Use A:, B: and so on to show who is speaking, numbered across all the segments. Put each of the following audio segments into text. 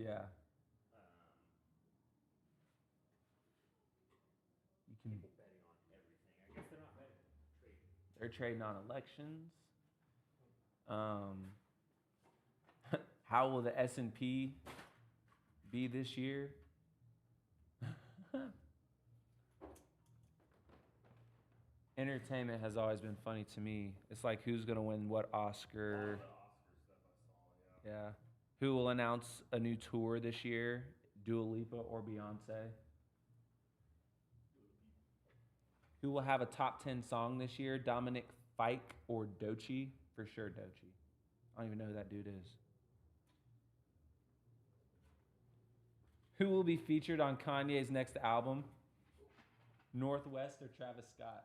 A: Yeah. You can.
B: People betting on everything. I guess they're not betting. Trading.
A: They're trading on elections. Um, how will the S&P be this year? Entertainment has always been funny to me. It's like who's gonna win what
B: A lot
A: Oscar?
B: of the Oscar stuff I saw. Yeah.
A: Yeah. Who will announce a new tour this year? Dua Lipa or Beyonce? Who will have a top 10 song this year? Dominic Fike or Doechii? For sure, Doechii. I don't even know who that dude is. Who will be featured on Kanye's next album? Northwest or Travis Scott?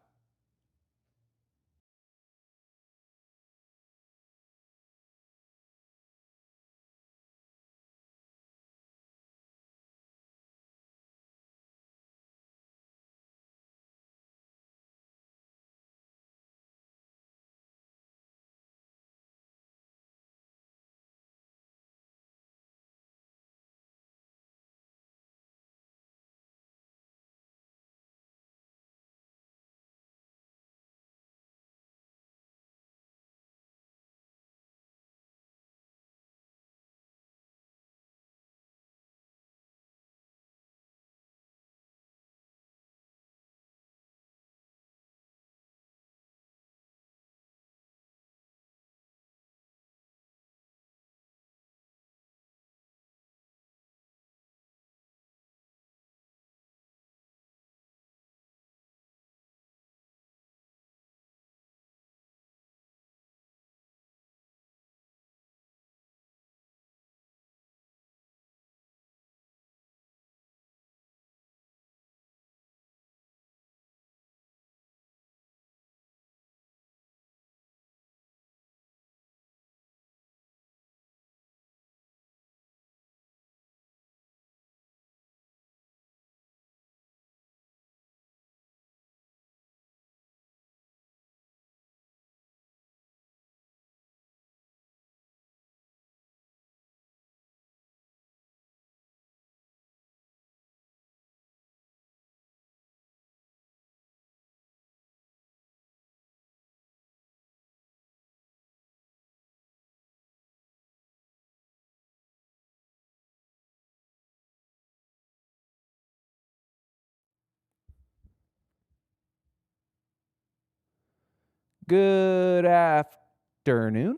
A: Good afternoon.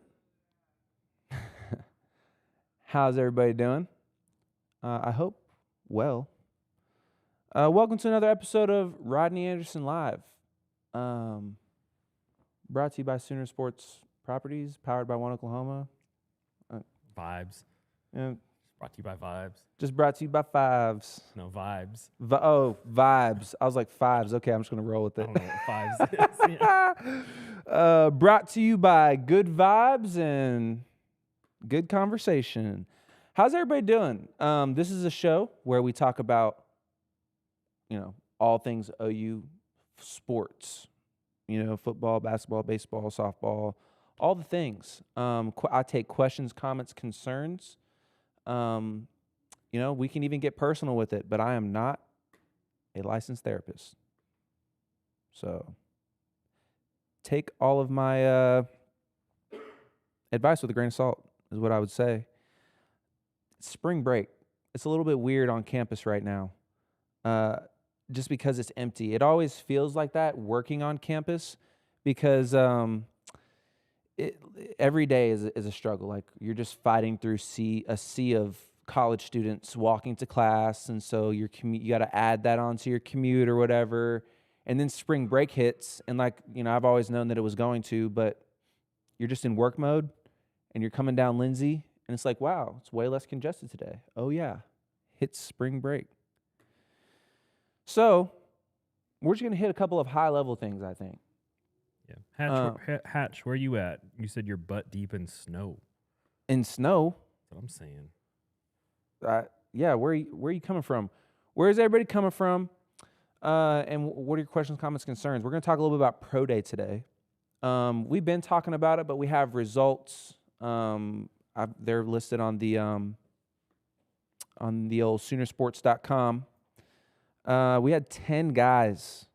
A: How's everybody doing? I hope well. Welcome to another episode of Rodney Anderson Live. Brought to you by Sooner Sports Properties, powered by One Oklahoma.
B: Vibes.
A: Yeah,
B: Brought to you by Vibes.
A: just brought to you by Fives.
B: No, Vibes.
A: Vibes. I was like Fives. Okay, I'm just gonna roll with
B: I
A: it.
B: don't know what Vibes is. Yeah.
A: Brought to you by Good Vibes and Good Conversation. How's everybody doing? This is a show where we talk about, all things OU sports. Football, basketball, baseball, softball, all the things. I take questions, comments, concerns. We can even get personal with it, but I am not a licensed therapist. So take all of my advice with a grain of salt, is what I would say. Spring break. It's a little bit weird on campus right now, just because it's empty. It always feels like that working on campus because every day is a struggle. Like you're just fighting through a sea of college students walking to class, and so you got to add that onto your commute or whatever. And then spring break hits, and I've always known that it was going to, but you're just in work mode, and you're coming down Lindsay, and it's like, wow, it's way less congested today. Oh yeah, hits spring break. So we're just gonna hit a couple of high level things, I think.
B: Yeah. Hatch, where you at? You said you're butt deep in snow.
A: In snow.
B: That's what I'm saying.
A: Yeah, where are you coming from? Where is everybody coming from? And what are your questions, comments, concerns? We're going to talk a little bit about Pro Day today. We've been talking about it, but we have results. They're listed on the on the old Soonersports.com. We had 10 guys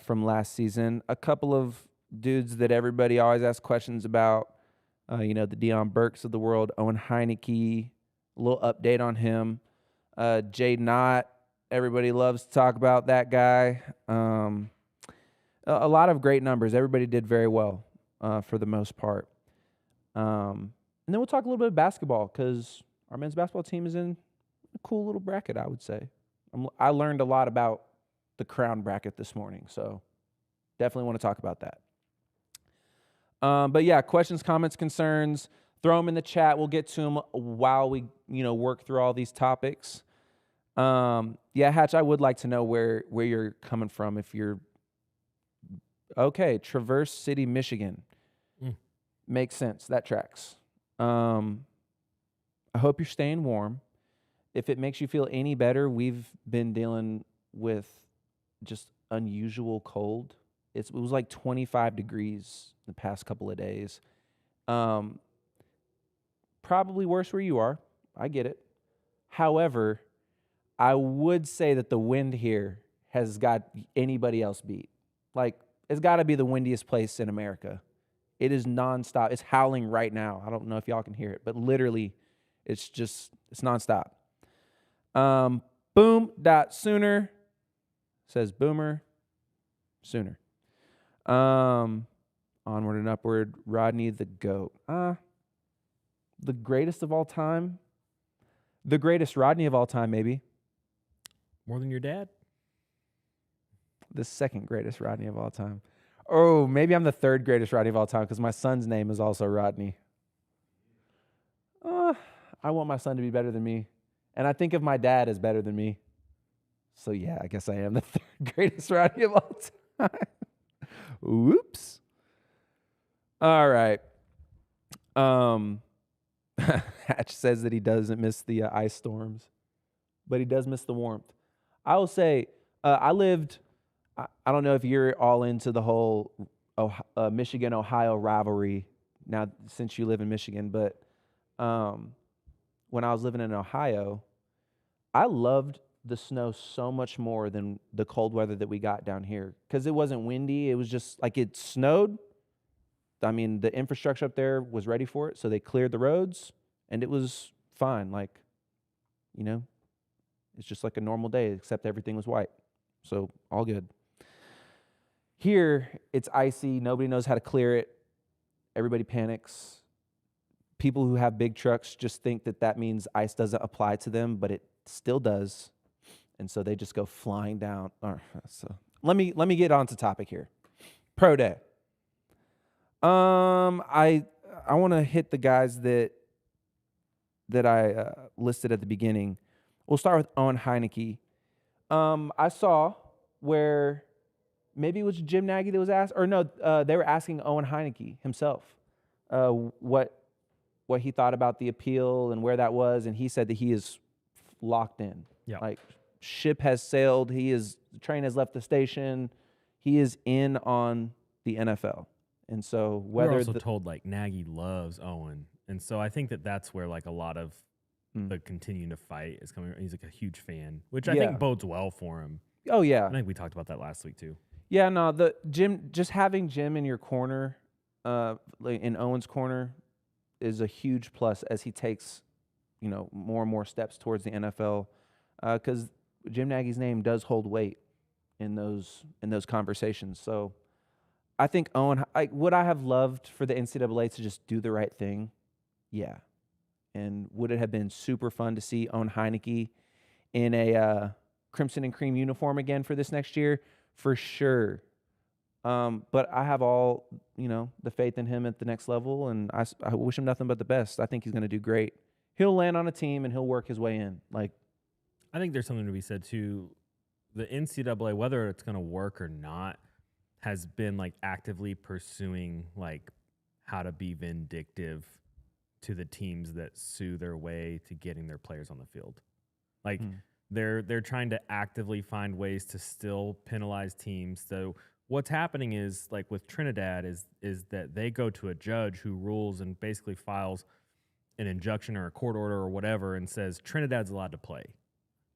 A: from last season. A couple of dudes that everybody always asks questions about. The Deion Burks of the world, Owen Heineke. A little update on him. Jay Knott. Everybody loves to talk about that guy. A lot of great numbers. Everybody did very well for the most part. And then we'll talk a little bit of basketball because our men's basketball team is in a cool little bracket, I would say. I learned a lot about the crown bracket this morning, so definitely want to talk about that. But yeah, questions, comments, concerns, throw them in the chat. We'll get to them while we, work through all these topics. Hatch, I would like to know where you're coming from. If you're okay, Traverse City, Michigan, makes sense. That tracks. I hope you're staying warm. If it makes you feel any better, we've been dealing with just unusual cold. It was like 25 degrees the past couple of days. Probably worse where you are. I get it. However, I would say that the wind here has got anybody else beat. Like, it's got to be the windiest place in America. It is nonstop. It's howling right now. I don't know if y'all can hear it, but literally, it's nonstop. Boom.Sooner says Boomer Sooner. Onward and upward. Rodney the GOAT. The greatest of all time. The greatest Rodney of all time, maybe.
B: More than your dad?
A: The second greatest Rodney of all time. Oh, maybe I'm the third greatest Rodney of all time because my son's name is also Rodney. I want my son to be better than me. And I think of my dad as better than me. So, yeah, I guess I am the third greatest Rodney of all time. Whoops. All right. Hatch says that he doesn't miss the ice storms, but he does miss the warmth. I will say, I don't know if you're all into the whole Michigan-Ohio rivalry now since you live in Michigan, but when I was living in Ohio, I loved the snow so much more than the cold weather that we got down here because it wasn't windy. It was just like it snowed. I mean, the infrastructure up there was ready for it, so they cleared the roads, and it was fine. Like, it's just like a normal day, except everything was white. So all good. Here, it's icy. Nobody knows how to clear it. Everybody panics. People who have big trucks just think that means ice doesn't apply to them, but it still does. And so they just go flying down. So let me get on to topic here. Pro Day. I want to hit the guys that I listed at the beginning. We'll start with Owen Heineke. I saw where maybe it was Jim Nagy that was asked, or no, they were asking Owen Heineke himself what he thought about the appeal and where that was, and he said that he is locked in.
B: Yeah.
A: Like, ship has sailed. The train has left the station. He is in on the NFL. And so whether
B: we're also told like Nagy loves Owen, and so I think that's where like a lot of the continuing to fight is coming. He's like a huge fan, which I think bodes well for him.
A: Oh yeah,
B: I think we talked about that last week too.
A: Yeah, no, just having Jim in your corner, in Owen's corner, is a huge plus as he takes, more and more steps towards the NFL, because Jim Nagy's name does hold weight in those conversations. So I think Owen, would I have loved for the NCAA to just do the right thing? Yeah. And would it have been super fun to see Owen Heineke in a crimson and cream uniform again for this next year? For sure. But I have all, the faith in him at the next level, and I wish him nothing but the best. I think he's going to do great. He'll land on a team, and he'll work his way in. I
B: think there's something to be said, too. The NCAA, whether it's going to work or not, has been, actively pursuing, how to be vindictive to the teams that sue their way to getting their players on the field. They're trying to actively find ways to still penalize teams. So what's happening is, with Trinidad, is that they go to a judge who rules and basically files an injunction or a court order or whatever and says Trinidad's allowed to play.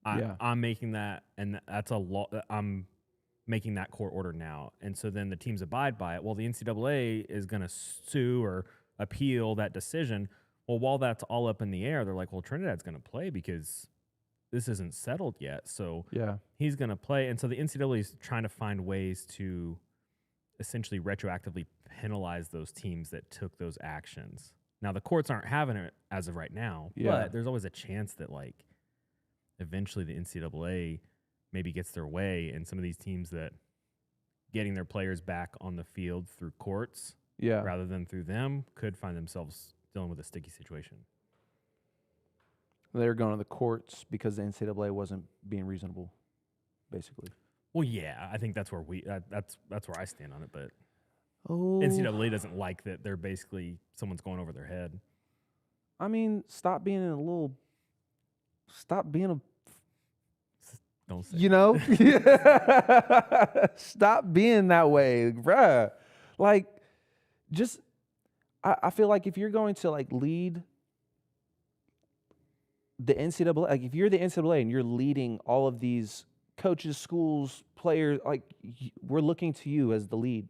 B: I'm making that, and that's a law. I'm making that court order now, and so then the teams abide by it. Well, the NCAA is going to sue or appeal that decision. Well, while that's all up in the air, they're like, well, Trinidad's going to play because this isn't settled yet. So he's going to play. And so the NCAA is trying to find ways to essentially retroactively penalize those teams that took those actions. Now, the courts aren't having it as of right now, but there's always a chance that, like, eventually the NCAA maybe gets their way, and some of these teams that getting their players back on the field through courts rather than through them could find themselves dealing with a sticky situation.
A: They're going to the courts because the NCAA wasn't being reasonable, basically.
B: Well, yeah, I think that's where that's where I stand on it. But NCAA doesn't like that they're basically someone's going over their head.
A: I mean, stop being a.
B: Don't say.
A: You know, stop being that way, bruh. Like, just I feel like if you're going to like lead the NCAA, like if you're the NCAA and you're leading all of these coaches, schools, players, like we're looking to you as the lead.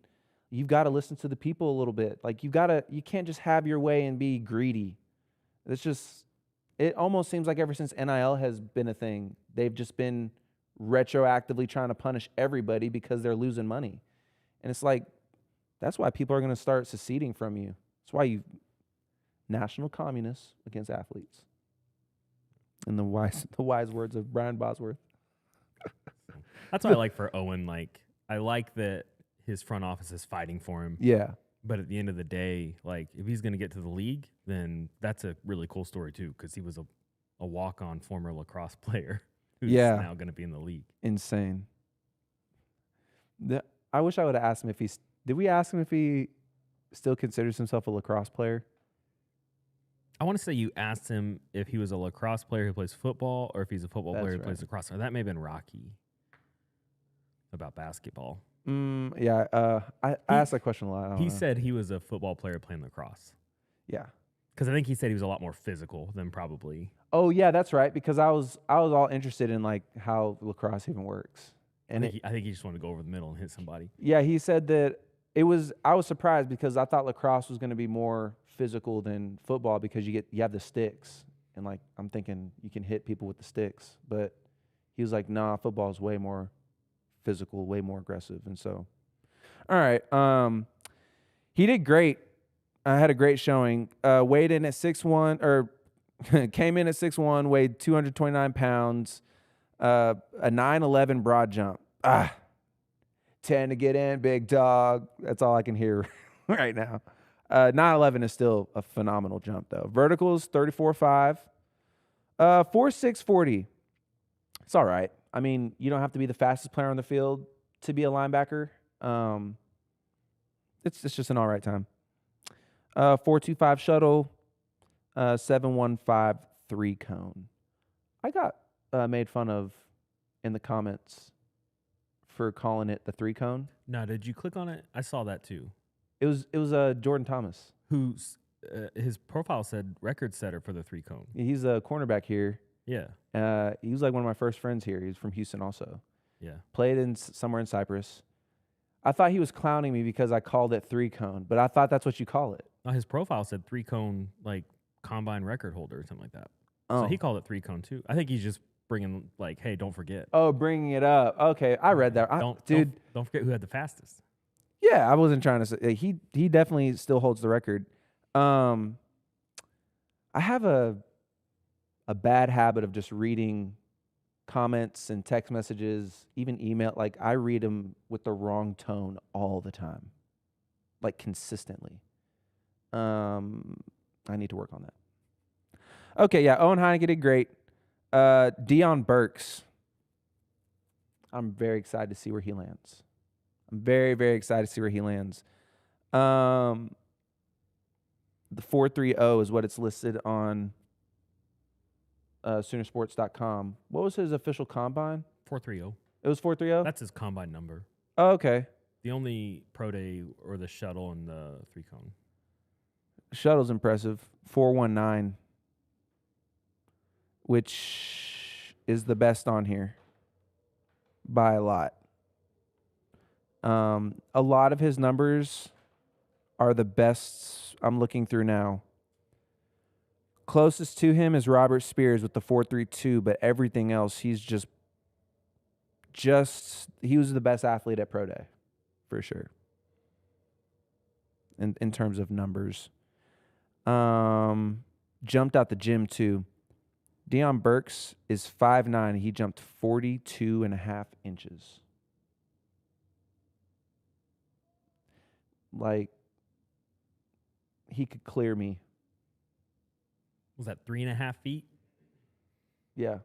A: You've got to listen to the people a little bit. Like you can't just have your way and be greedy. It almost seems like ever since NIL has been a thing, they've just been retroactively trying to punish everybody because they're losing money. And it's like, that's why people are going to start seceding from you. That's why you national communists against athletes. In the wise words of Brian Bosworth.
B: That's what I like for Owen. Like, I like that his front office is fighting for him.
A: Yeah.
B: But at the end of the day, like, if he's going to get to the league, then that's a really cool story, too, because he was a walk-on former lacrosse player who's now going to be in the league.
A: Insane. I wish I would have asked him did we ask him if he still considers himself a lacrosse player?
B: I want to say you asked him if he was a lacrosse player who plays football or if he's a football player who plays lacrosse. Or that may have been Rocky about basketball.
A: I asked that question a lot.
B: He said he was a football player playing lacrosse.
A: Yeah.
B: Because I think he said he was a lot more physical than probably.
A: Oh, yeah, that's right. Because I was all interested in, like, how lacrosse even works. And
B: I think he just wanted to go over the middle and hit somebody.
A: Yeah, he said that I was surprised because I thought lacrosse was going to be more physical than football because you have the sticks. And, like, I'm thinking you can hit people with the sticks. But he was like, nah, football is way more physical, way more aggressive. And so, all right. He did great. I had a great showing. Weighed in at 6'1", or came in at 6'1", weighed 229 pounds, a 9'11" broad jump. 10 to get in, big dog. That's all I can hear right now. 9'11" is still a phenomenal jump, though. Verticals, 34.5. 4.640. It's all right. I mean, you don't have to be the fastest player on the field to be a linebacker. It's just an all right time. 4.25 shuttle, 7.15 3 cone. I got made fun of in the comments for calling it the 3 cone.
B: No, did you click on it? I saw that too.
A: It was Jordan Thomas,
B: who's his profile said record setter for the 3 cone.
A: He's a cornerback here.
B: Yeah.
A: He was like one of my first friends here. He's from Houston also.
B: Yeah.
A: Played somewhere in Cyprus. I thought he was clowning me because I called it 3 cone, but I thought that's what you call it.
B: No, his profile said 3 cone, like combine record holder or something like that.
A: Oh.
B: So he called it 3 cone too. I think he's just bringing like, hey, don't forget.
A: Oh, bringing it up. Okay, I read that.
B: Don't forget who had the fastest.
A: Yeah, I wasn't trying to say he definitely still holds the record. I have a bad habit of just reading comments and text messages, even email. Like, I read them with the wrong tone all the time, like consistently. I need to work on that. Okay, yeah, Owen Heineke did great. Deion Burks, I'm very excited to see where he lands. I'm very, very excited to see where he lands. The 4.30 is what it's listed on Soonersports.com. What was his official combine?
B: 4.30.
A: It was 4.30?
B: That's his combine number.
A: Oh, okay.
B: The only pro day or the shuttle and the 3 cone.
A: Shuttle's impressive. 4.19. which is the best on here by a lot. A lot of his numbers are the best I'm looking through now. Closest to him is Robert Spears with the 4.32, but everything else, he's just he was the best athlete at Pro Day, for sure. In terms of numbers. Jumped out the gym too. Dion Burks is 5'9". He jumped 42.5 inches. Like, he could clear me.
B: Was that 3.5 feet?
A: Yeah.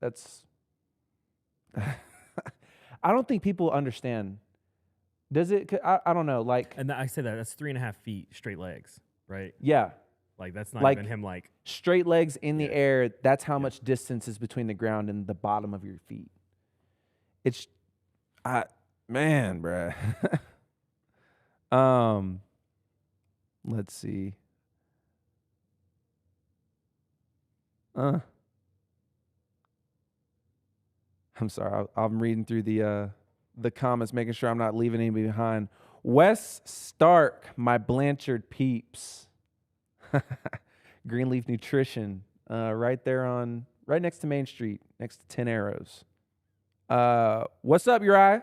A: That's... I don't think people understand. Does it? I don't know. Like,
B: And I say that's 3.5 feet straight legs, right?
A: yeah.
B: Like that's not
A: Like,
B: even him. Like
A: straight legs in the
B: Yeah.
A: air. That's how much distance is between the ground and the bottom of your feet. It's, man, bruh. Let's see. I'm sorry. I'm reading through the comments, making sure I'm not leaving anybody behind. Wes Stark, my Blanchard peeps. Greenleaf Nutrition, right next to Main Street, next to 10 Arrows. What's up, Uriah?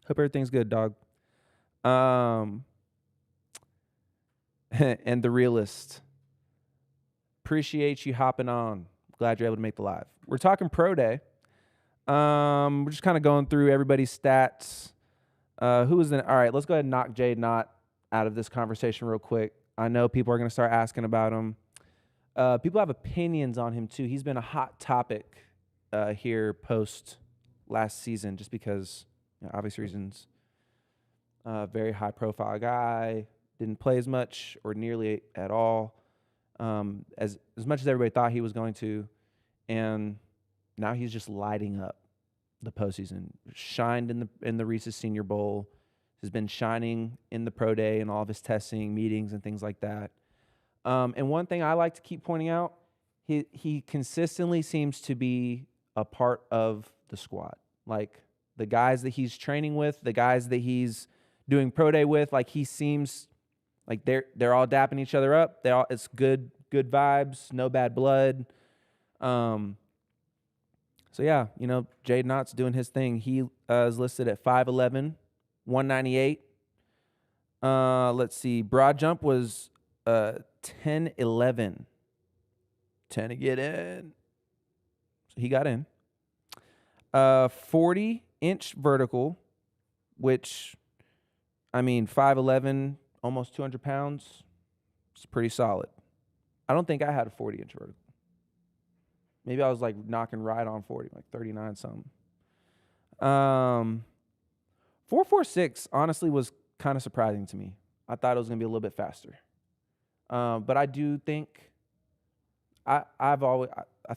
A: Hope everything's good, dog. And the Realist. Appreciate you hopping on. Glad you're able to make the live. We're talking Pro Day. We're just kind of going through everybody's stats. Who was in? All right, let's go ahead and knock Jade Knott out of this conversation real quick. I know people are going to start asking about him. People have opinions on him too. He's been a hot topic here post last season, just because, obvious reasons. Very high profile guy, didn't play as much or nearly at all, as much as everybody thought he was going to, and now he's just lighting up the postseason. Shined in the Reese's Senior Bowl, has been shining in the Pro Day and all of his testing meetings and things like that. And one thing I like to keep pointing out, he consistently seems to be a part of the squad. Like, the guys that he's training with, the guys that he's doing Pro Day with, like, he seems like they're all dapping each other up. It's good vibes, no bad blood. So yeah, Jade Knott's doing his thing. He is listed at 5'11", 198. Let's see. Broad jump was 10-11. 10 to get in. So he got in. 40-inch vertical, which, 5'11", almost 200 pounds. It's pretty solid. I don't think I had a 40-inch vertical. Maybe I was like knocking right on 40, like 39 something. 4.46 honestly was kind of surprising to me. I thought it was going to be a little bit faster. But I do think I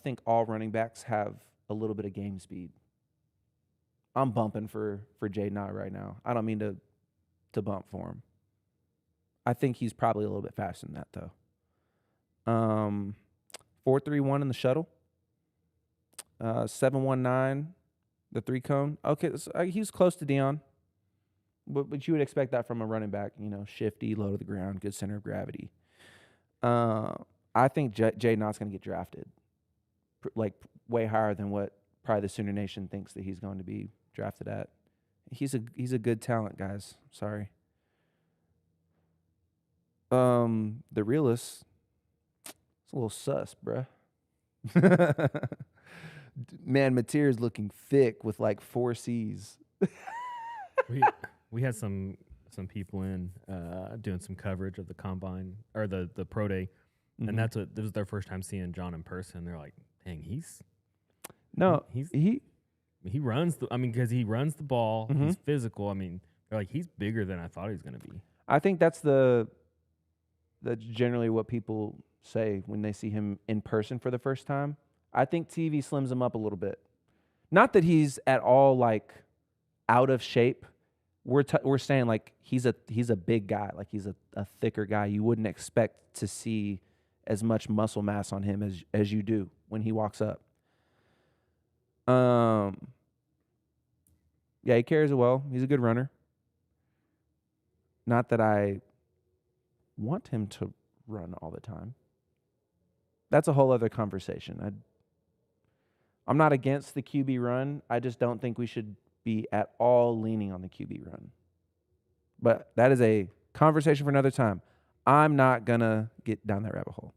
A: think all running backs have a little bit of game speed. I'm bumping for Jade Knott right now. I don't mean to bump for him. I think he's probably a little bit faster than that though. 4.31 in the shuttle. 7.19 the 3-cone. Okay, so he was close to Dion. But you would expect that from a running back, shifty, low to the ground, good center of gravity. I think Jade Knott's going to get drafted, like way higher than what probably the Sooner Nation thinks that he's going to be drafted at. He's a good talent, guys. Sorry. The Realist, it's a little sus, bruh. Man, Mateer's looking thick with like 4 C's.
B: we had some people in doing some coverage of the combine or the Pro Day, and this was their first time seeing John in person. They're like, "Dang, he runs because he runs the ball. Mm-hmm. He's physical. They're like, he's bigger than I thought he was going to be."
A: I think that's generally what people say when they see him in person for the first time. I think TV slims him up a little bit. Not that he's at all like out of shape. We're saying like he's a big guy, like he's a thicker guy. You wouldn't expect to see as much muscle mass on him as you do when he walks up. Yeah, he carries it well. He's a good runner. Not that I want him to run all the time. That's a whole other conversation. I'm not against the QB run. I just don't think we should be at all leaning on the QB run. But that is a conversation for another time. I'm not going to get down that rabbit hole.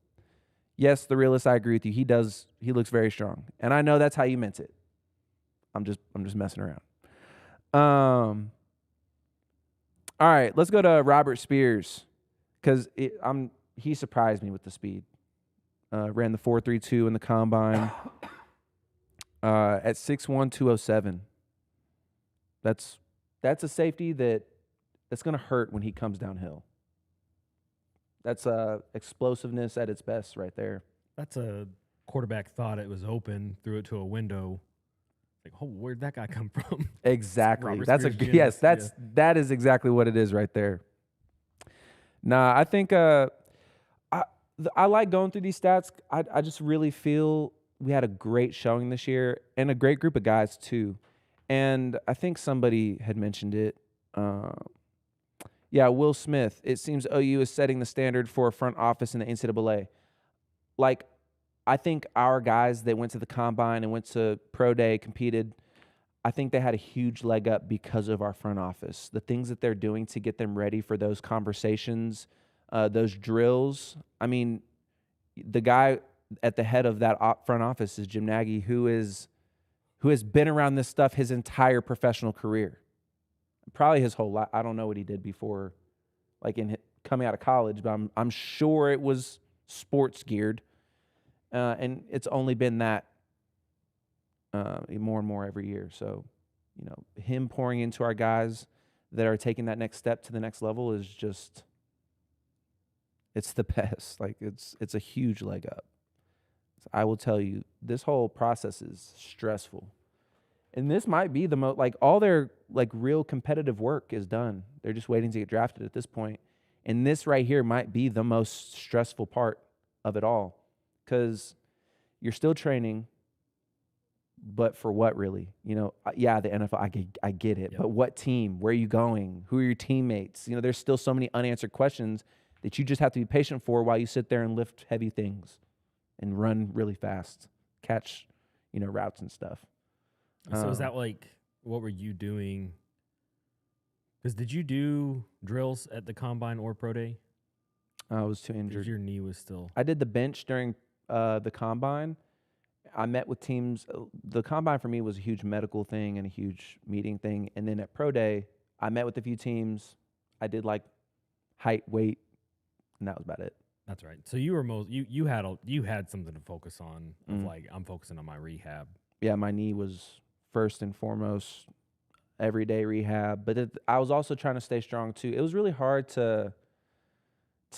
A: Yes, the realist, I agree with you. He looks very strong. And I know that's how you meant it. I'm just messing around. All right, let's go to Robert Spears because he surprised me with the speed. Ran the 4.32 in the combine at 6'1", 207. That's a safety that's going to hurt when he comes downhill. That's explosiveness at its best right there.
B: That's a quarterback thought it was open, threw it to a window. Like, oh, where'd that guy come from?
A: Exactly. That is exactly what it is right there. Nah, I think I like going through these stats. I just really feel we had a great showing this year and a great group of guys too. And I think somebody had mentioned it. Yeah, Will Smith. It seems OU is setting the standard for a front office in the NCAA. Like, I think our guys that went to the combine and went to pro day, competed, I think they had a huge leg up because of our front office. The things that they're doing to get them ready for those conversations, those drills. I mean, the guy at the head of that front office is Jim Nagy, who has been around this stuff his entire professional career. Probably his whole life. I don't know what he did before, like coming out of college, but I'm sure it was sports geared. And it's only been that more and more every year. So, him pouring into our guys that are taking that next step to the next level is just, it's the best. Like, it's a huge leg up. So I will tell you, this whole process is stressful. And this might be the most, like, all their, like, real competitive work is done. They're just waiting to get drafted at this point. And this right here might be the most stressful part of it all. Because you're still training, but for what really? Yeah, the NFL, I get it. Yep. But what team? Where are you going? Who are your teammates? There's still so many unanswered questions that you just have to be patient for while you sit there and lift heavy things and run really fast, catch, routes and stuff.
B: So is that like, what were you doing? Because did you do drills at the combine or pro day?
A: I was too injured.
B: Your knee was still.
A: I did the bench during the combine. I met with teams. The combine for me was a huge medical thing and a huge meeting thing. And then at pro day, I met with a few teams. I did like height, weight, and that was about it.
B: That's right. So you were you had something to focus on. Of like, I'm focusing on my rehab.
A: Yeah, my knee was first and foremost everyday rehab, but I was also trying to stay strong too. It was really hard to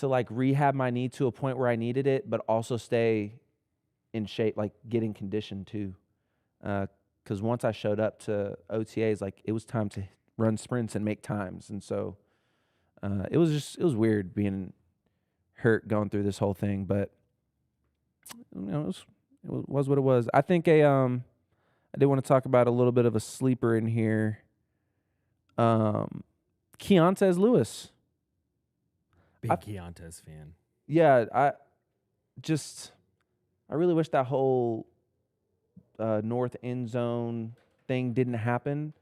A: like rehab my knee to a point where I needed it, but also stay in shape, like getting conditioned too. Because once I showed up to OTAs, like it was time to run sprints and make times, and so it was weird being hurt going through this whole thing, but it was what it was. I think I did want to talk about a little bit of a sleeper in here. Keontae Lewis.
B: Big Keontae fan.
A: Yeah, I really wish that whole north end zone thing didn't happen,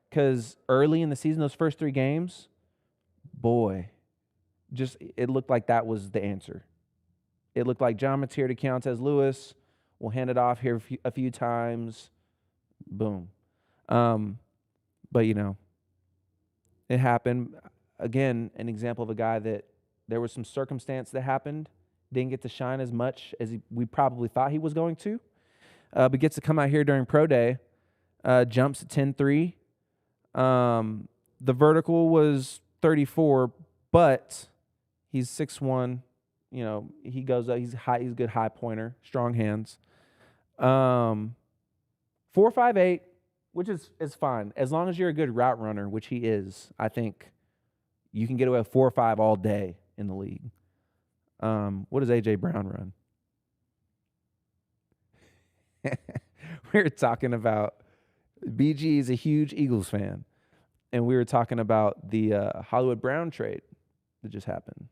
A: because early in the season, those first 3 games, boy, it looked like that was the answer. It looked like John Mateer to Keontae Lewis. We'll hand it off here a few times. Boom. But, it happened. Again, an example of a guy that there was some circumstance that happened, didn't get to shine as much as we probably thought he was going to, but gets to come out here during pro day, jumps at 10.3. The vertical was 34, but he's 6'1". He goes up. He's high. He's a good high pointer, strong hands. 4.58, which is fine as long as you're a good route runner, which he is. I think you can get away with 4.5 all day in the league. What does A.J. Brown run? We were talking about BG is a huge Eagles fan, and we were talking about the Hollywood Brown trade that just happened.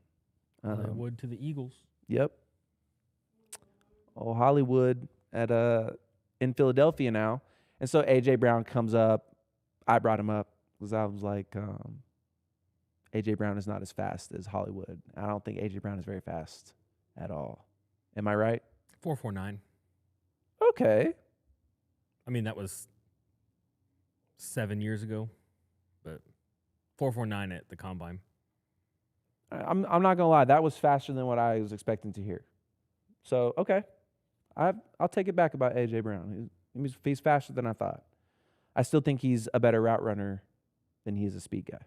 B: Hollywood to the Eagles.
A: Yep. Oh, Hollywood at in Philadelphia now, and so A.J. Brown comes up. I brought him up because I was like, A.J. Brown is not as fast as Hollywood. I don't think A.J. Brown is very fast at all. Am I right?
B: 4.49.
A: Okay.
B: I mean, that was 7 years ago, but 4.49 at the combine.
A: I'm not gonna lie, that was faster than what I was expecting to hear. So okay, I'll take it back about A.J. Brown. He's faster than I thought. I still think he's a better route runner than he is a speed guy.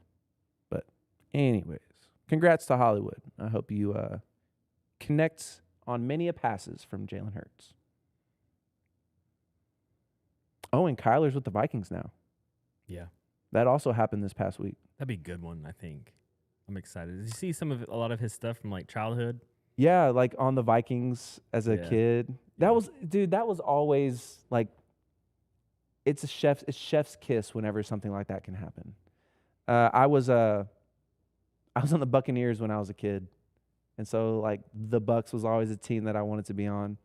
A: But anyways, congrats to Hollywood. I hope you connect on many a passes from Jalen Hurts. Oh, and Kyler's with the Vikings now.
B: Yeah.
A: That also happened this past week.
B: That'd be a good one, I think. I'm excited. Did you see a lot of his stuff from like childhood?
A: Yeah, like on the Vikings as a
B: Yeah.
A: kid. That was always like it's chef's kiss whenever something like that can happen. I was on the Buccaneers when I was a kid. And so like the Bucs was always a team that I wanted to be on.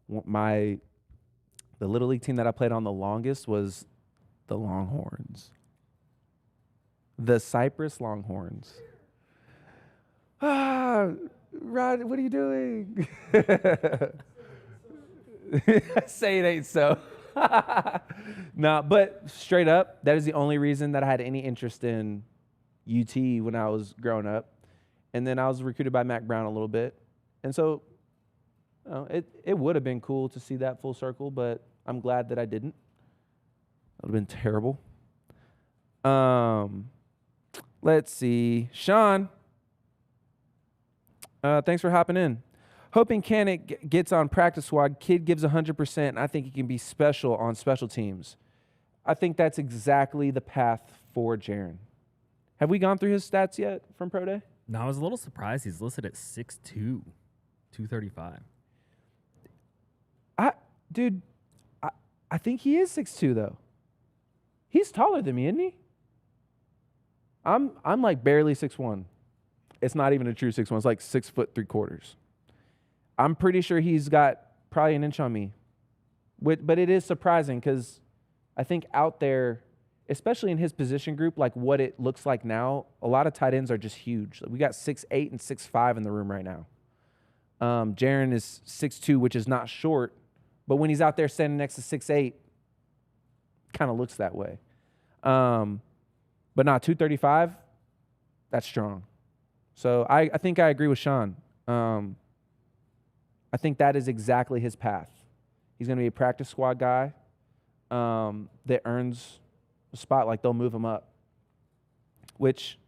A: The little league team that I played on the longest was the Longhorns. The Cypress Longhorns. Rod, what are you doing? Say it ain't so. No, but straight up, that is the only reason that I had any interest in UT when I was growing up. And then I was recruited by Mac Brown a little bit. And so it would have been cool to see that full circle, but I'm glad that I didn't. That would have been terrible. Let's see. Sean, thanks for hopping in. Hoping Canick gets on practice squad. Kid gives 100%, and I think he can be special on special teams. I think that's exactly the path for Jaren. Have we gone through his stats yet from Pro Day?
B: No, I was a little surprised he's listed at 6'2", 235.
A: I think he is 6'2", though. He's taller than me, isn't he? I'm like barely 6'1". It's not even a true 6'1". It's like 6'3". I'm pretty sure he's got probably an inch on me. But it is surprising because I think out there, especially in his position group, like what it looks like now, a lot of tight ends are just huge. We got 6'8" and 6'5" in the room right now. Jaren is 6'2", which is not short, but when he's out there standing next to 6'8", kind of looks that way. But not 235, that's strong. So I think I agree with Sean. I think that is exactly his path. He's going to be a practice squad guy that earns a spot. Like they'll move him up, which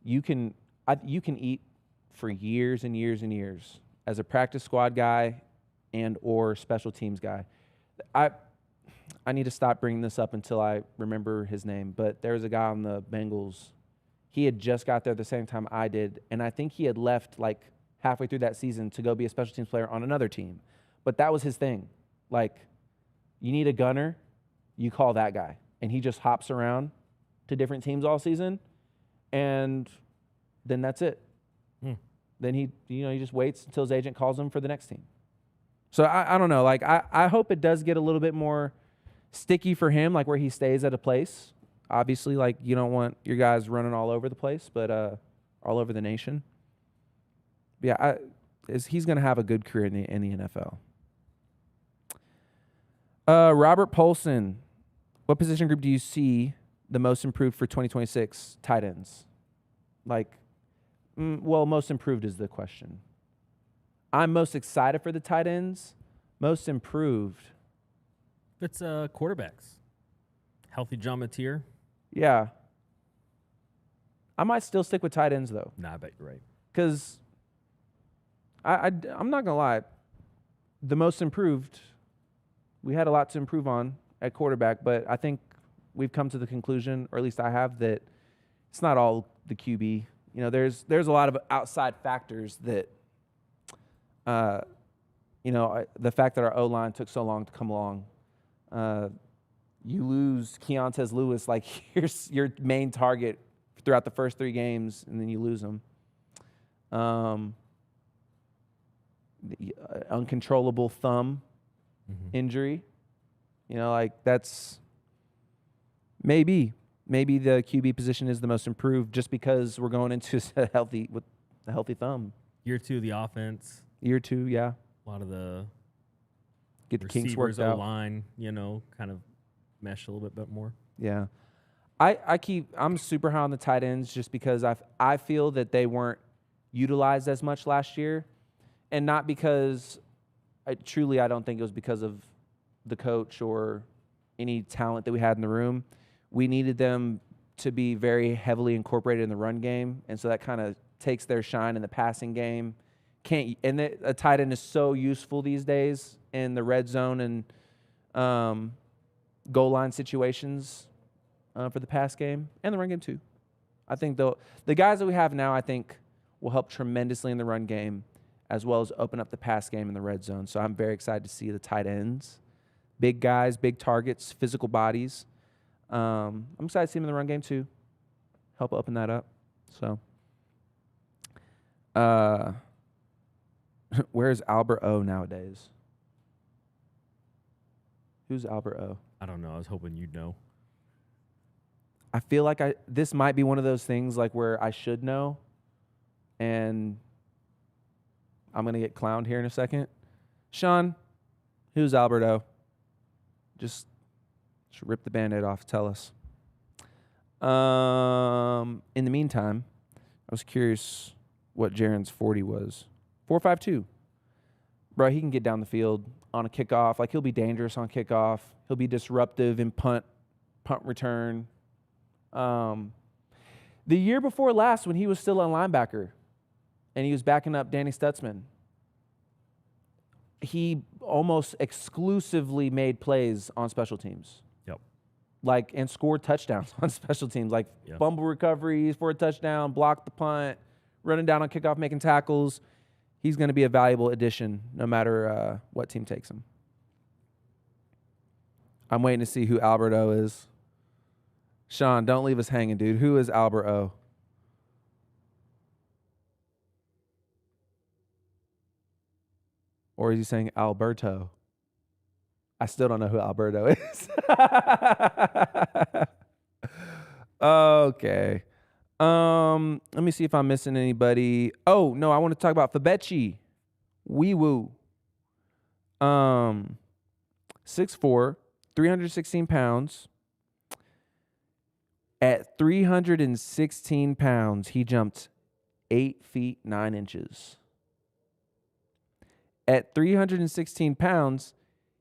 A: you can eat for years and years and years as a practice squad guy and or special teams guy. I need to stop bringing this up until I remember his name, but there was a guy on the Bengals. He had just got there the same time I did, and I think he had left like halfway through that season to go be a special teams player on another team. But that was his thing. Like, you need a gunner, you call that guy. And he just hops around to different teams all season, and then that's it. Then he just waits until his agent calls him for the next team. So I don't know. Like, I hope it does get a little bit more sticky for him, like where he stays at a place. Obviously, like you don't want your guys running all over the place, but all over the nation. But yeah, he's going to have a good career in the NFL. Robert Polson, what position group do you see the most improved for 2026 tight ends? Like, well, most improved is the question. I'm most excited for the tight ends. Most improved.
B: It's quarterbacks. Healthy John Mateer.
A: Yeah. I might still stick with tight ends, though.
B: Nah, I bet you're right.
A: Because I'm not going to lie. The most improved, we had a lot to improve on at quarterback, but I think we've come to the conclusion, or at least I have, that it's not all the QB. You know, there's a lot of outside factors that The fact that our O-line took so long to come along. You lose Keontez Lewis, like here's your main target throughout the first 3 games, and then you lose him. Uncontrollable thumb injury. That's maybe the QB position is the most improved just because we're going into a healthy thumb.
B: Year 2 of the offense.
A: Year 2, yeah.
B: A lot of the
A: get the kinks worked out.
B: O-line, kind of mesh a little bit more.
A: Yeah. I'm super high on the tight ends just because I feel that they weren't utilized as much last year, and not because I don't think it was because of the coach or any talent that we had in the room. We needed them to be very heavily incorporated in the run game, and so that kind of takes their shine in the passing game. A tight end is so useful these days in the red zone and goal line situations for the pass game and the run game too. I think the guys that we have now, I think, will help tremendously in the run game as well as open up the pass game in the red zone. So I'm very excited to see the tight ends. Big guys, big targets, physical bodies. I'm excited to see him in the run game too. Help open that up. So, where's Albert O nowadays? Who's Albert O?
B: I don't know. I was hoping you'd know.
A: I feel like this might be one of those things like where I should know, and I'm gonna get clowned here in a second. Sean, who's Albert O? Just rip the Band-Aid off. Tell us. In the meantime, I was curious what Jaren's 40 was. 4.52. Bro, he can get down the field on a kickoff. Like, he'll be dangerous on kickoff. He'll be disruptive in punt return. The year before last, when he was still a linebacker and he was backing up Danny Stutzman, he almost exclusively made plays on special teams.
B: Yep.
A: And scored touchdowns on special teams, fumble recoveries for a touchdown, blocked the punt, running down on kickoff, making tackles. He's going to be a valuable addition no matter what team takes him. I'm waiting to see who Albert O is. Sean, don't leave us hanging, dude. Who is Albert O? Or is he saying Alberto? I still don't know who Alberto is. Okay. Let me see if I'm missing anybody. Oh, no, I want to talk about Fabechi. Wee woo. 6'4", 316 pounds. At 316 pounds, he jumped 8 feet 9 inches. At 316 pounds,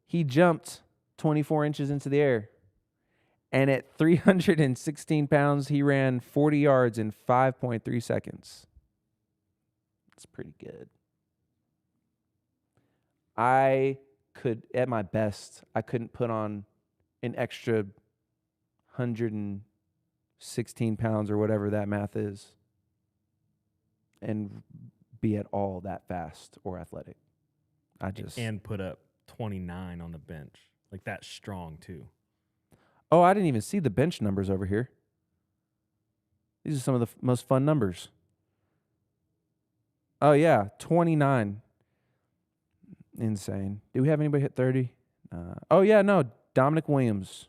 A: he jumped 24 inches into the air. And at 316 pounds, he ran 40 yards in 5.3 seconds. That's pretty good. At my best, I couldn't put on an extra 116 pounds or whatever that math is and be at all that fast or athletic.
B: And put up 29 on the bench. Like, that's strong too.
A: Oh, I didn't even see the bench numbers over here. These are some of the most fun numbers. Oh, yeah, 29. Insane. Do we have anybody hit 30? Oh, yeah, no. Dominic Williams,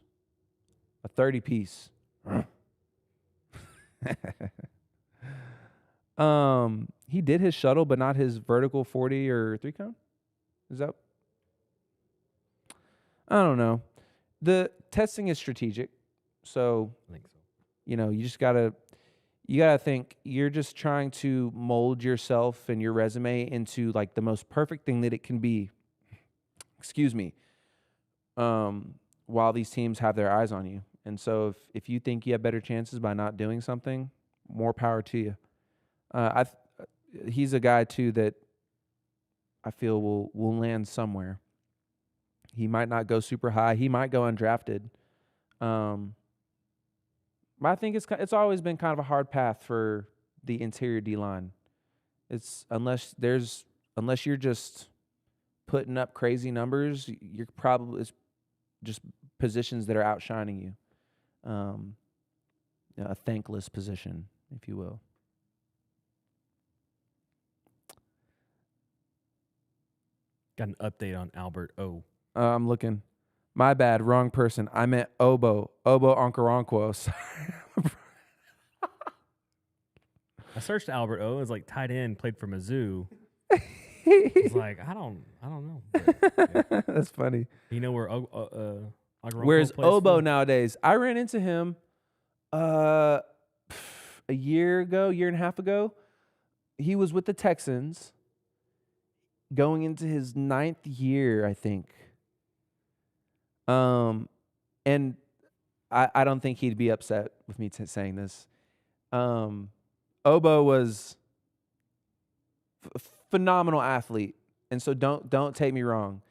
A: a 30-piece. He did his shuttle, but not his vertical 40 or 3-cone? Is that? I don't know. The testing is strategic, so
B: I think so.
A: You just gotta think you're just trying to mold yourself and your resume into like the most perfect thing that it can be. Excuse me. While these teams have their eyes on you, and so if you think you have better chances by not doing something, more power to you. He's a guy too that I feel will land somewhere. He might not go super high. He might go undrafted. But I think it's always been kind of a hard path for the interior D-line. It's unless there's unless you're just putting up crazy numbers, you're probably it's just positions that are outshining you. A thankless position, if you will.
B: Got an update on Albert O.
A: I'm looking. My bad, wrong person. I meant Obo Okoronkwo. Sorry.
B: I searched Albert O. It's like tight end, played for Mizzou. It's like I don't know. But, yeah.
A: That's funny.
B: You know where
A: Where's
B: plays
A: Obo
B: for?
A: nowadays? I ran into him a year and a half ago. He was with the Texans going into his 9th year, I think. And I don't think he'd be upset with me saying this. Obo was a phenomenal athlete, and so don't take me wrong.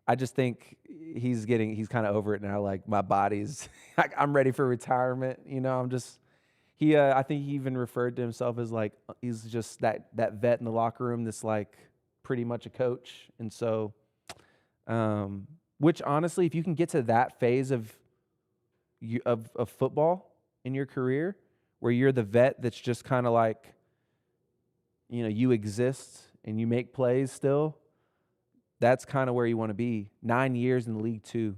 A: I just think he's kind of over it now. Like my body's, I'm ready for retirement. You know, I think he even referred to himself as like he's just that vet in the locker room that's like pretty much a coach, and so, which honestly, if you can get to that phase of football in your career, where you're the vet that's just kind of like, you know, you exist and you make plays still, that's kind of where you want to be. 9 years in the league too.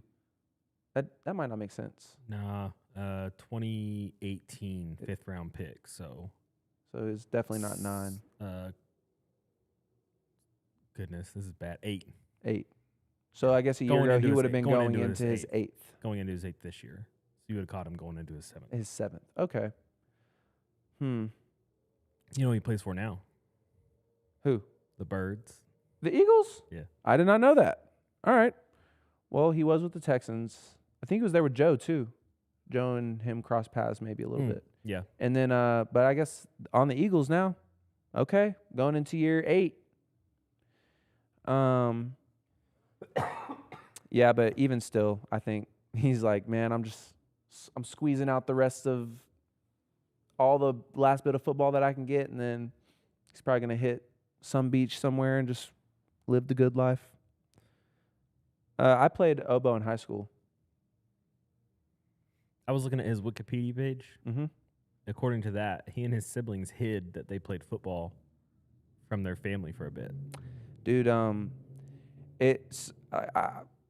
A: That might not make sense.
B: Nah, 2018 5th round pick. So
A: it's definitely not 9.
B: Goodness, this is bad. 8.
A: So I guess a year ago he would have been going into his 8th.
B: Going into his 8th this year. So you would have caught him going into his 7th.
A: His 7th. Okay.
B: You know who he plays for now?
A: Who?
B: The Birds.
A: The Eagles?
B: Yeah.
A: I did not know that. All right. Well, he was with the Texans. I think he was there with Joe too. Joe and him crossed paths maybe a little bit.
B: Yeah.
A: And then, but I guess on the Eagles now. Okay. Going into year 8. Yeah, but even still, I think he's like, man, I'm squeezing out the rest of all the last bit of football that I can get, and then he's probably going to hit some beach somewhere and just live the good life. I played oboe in high school.
B: I was looking at his Wikipedia page.
A: Mm-hmm.
B: According to that, he and his siblings hid that they played football from their family for a bit.
A: Dude,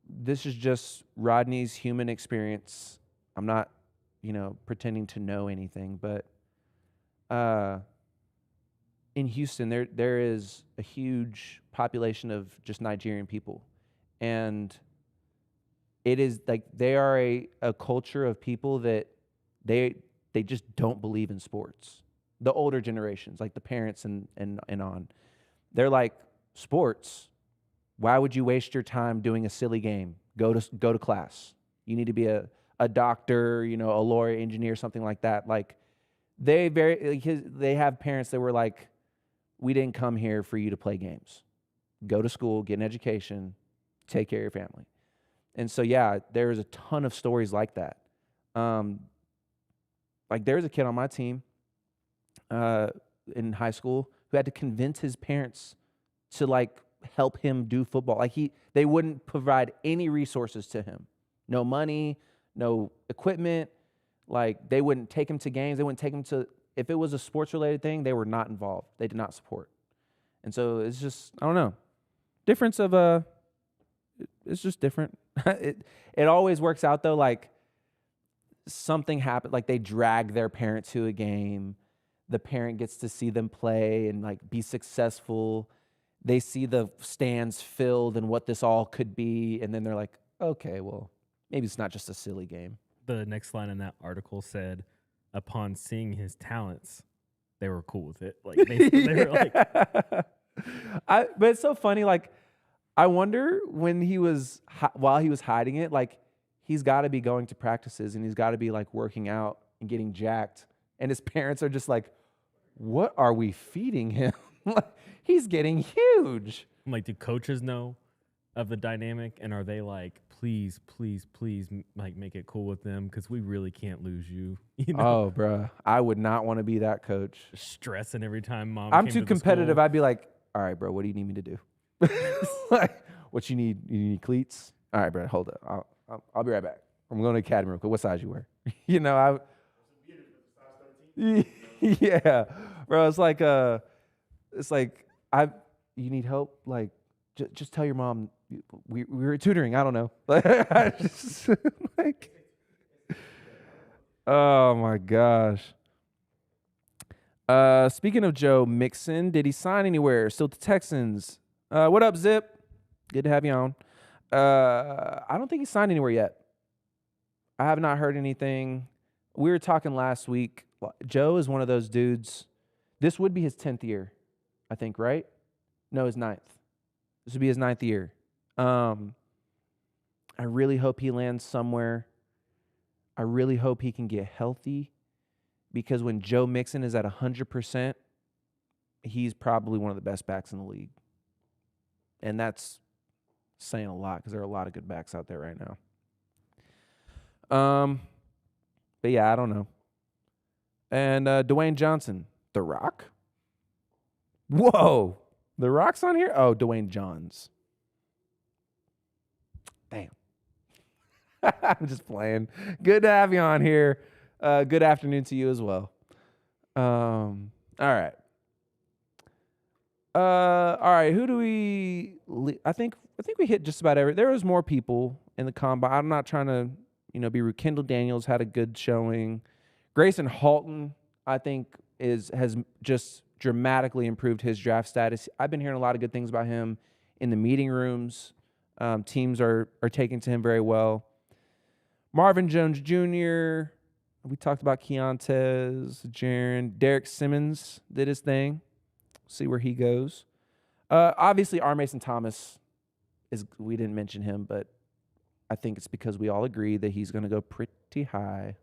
A: this is just Rodney's human experience. I'm not, pretending to know anything, but in Houston, there is a huge population of just Nigerian people, and it is like they are a culture of people that they just don't believe in sports. The older generations, like the parents and on, they're like, sports? Why would you waste your time doing a silly game? Go to class. You need to be a doctor, a lawyer, engineer, something like that. Like they have parents that were like, we didn't come here for you to play games. Go to school, get an education, take care of your family. And so, yeah, there's a ton of stories like that. Like there's a kid on my team in high school who had to convince his parents to like help him do football. Like they wouldn't provide any resources to him. No money, no equipment. Like they wouldn't take him to games. They wouldn't take him to, if it was a sports related thing, they were not involved. They did not support. And so it's just, I don't know. Difference of it's just different. It always works out though, like something happened, like they drag their parent to a game. The parent gets to see them play and like be successful. They see the stands filled and what this all could be, and then they're like, okay, well, maybe it's not just a silly game.
B: The next line in that article said, upon seeing his talents, they were cool with it. Like they were like,
A: but it's so funny. Like, I wonder when while he was hiding it, like he's got to be going to practices and he's got to be like working out and getting jacked, and his parents are just like, what are we feeding him? He's getting huge.
B: Like, do coaches know of the dynamic, and are they like, please, like make it cool with them because we really can't lose you?
A: Oh, bro, I would not want to be that coach.
B: Stressing every time mom.
A: I'm too competitive. I'd be like, all right, bro, what do you need me to do? Like, what you need? You need cleats? All right, bro, hold up. I'll be right back. I'm going to the academy real quick. What size you wear? You know, yeah, bro. It's like you need help. Like, just tell your mom we were tutoring. I don't know. I just, like, oh my gosh. Speaking of Joe Mixon, did he sign anywhere? Still to Texans. What up, Zip? Good to have you on. I don't think he signed anywhere yet. I have not heard anything. We were talking last week. Joe is one of those dudes. This would be his 10th year, I think, right? No, his 9th. This would be his 9th year. I really hope he lands somewhere. I really hope he can get healthy, because when Joe Mixon is at 100%, he's probably one of the best backs in the league. And that's saying a lot, because there are a lot of good backs out there right now. But yeah, I don't know. And Dwayne Johnson, The Rock? Whoa, The Rock's on here? Oh, Dwayne Johns. Damn. I'm just playing. Good to have you on here. Good afternoon to you as well. All right. All right. Who do we? I think we hit just about every. There was more people in the combine. I'm not trying to, be rude. Kendall Daniels had a good showing. Grayson Halton, I think, has just dramatically improved his draft status. I've been hearing a lot of good things about him in the meeting rooms. Teams are taking to him very well. Marvin Jones Jr. We talked about Keontae, Jaron. Derek Simmons did his thing. See where he goes. Obviously, R. Mason Thomas we didn't mention him, but I think it's because we all agree that he's going to go pretty high.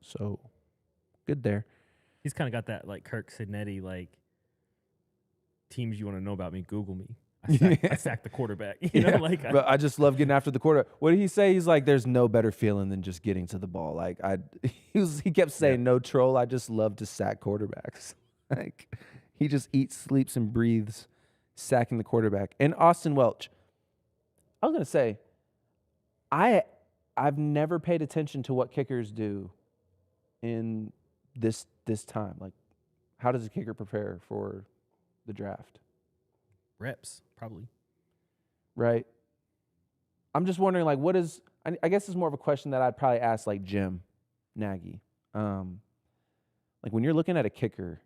A: So, good there.
B: He's kind of got that, like, Kirk Sidnetti, like, teams you want to know about me, Google me. I sacked the quarterback.
A: But I just love getting after the quarterback. What did he say? He's like, there's no better feeling than just getting to the ball. Like, he kept saying, no troll. I just love to sack quarterbacks. Like, he just eats, sleeps, and breathes sacking the quarterback. And Austin Welch, I was going to say, I've never paid attention to what kickers do in this time. Like, how does a kicker prepare for the draft?
B: Reps, probably.
A: Right. I'm just wondering, like, I guess it's more of a question that I'd probably ask, like, Jim Nagy. Like, when you're looking at a kicker,